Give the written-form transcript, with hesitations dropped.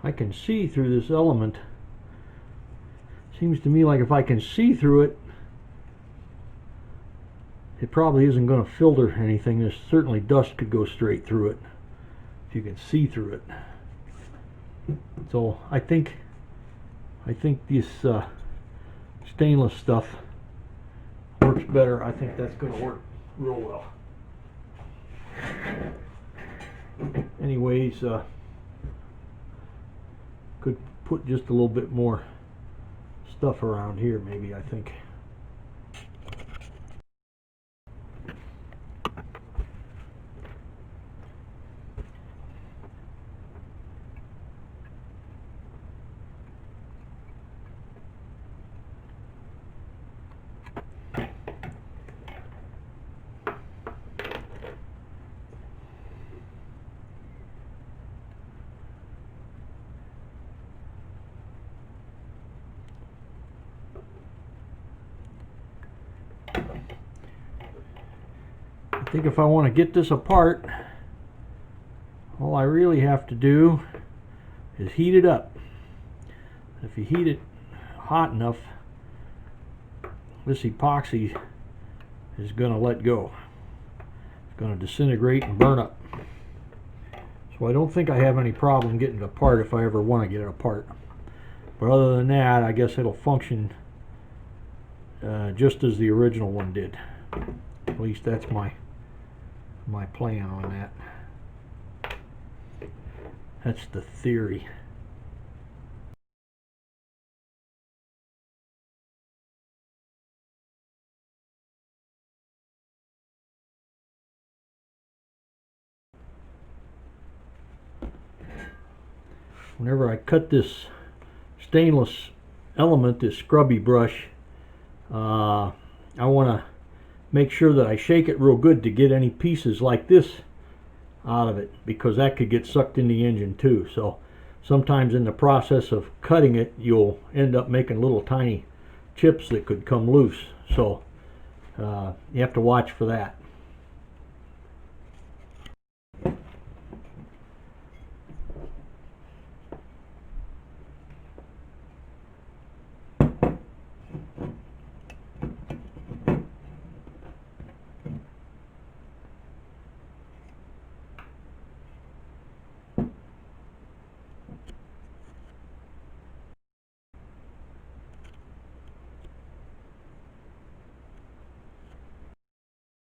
I can see through this element. Seems to me like if I can see through it, it probably isn't going to filter anything. There's certainly dust could go straight through it if you can see through it. So I think this stainless stuff works better. I think that's going to work real well. Anyways, could put just a little bit more stuff around here, maybe, I think. I think if I want to get this apart, all I really have to do is heat it up. If you heat it hot enough, this epoxy is going to let go. It's going to disintegrate and burn up. So I don't think I have any problem getting it apart if I ever want to get it apart. But other than that, I guess it'll function just as the original one did. At least that's my plan on that. That's the theory. Whenever I cut this stainless element, this scrubby brush, I want to make sure that I shake it real good to get any pieces like this out of it, because that could get sucked in the engine too. So sometimes in the process of cutting it, you'll end up making little tiny chips that could come loose. So You have to watch for that.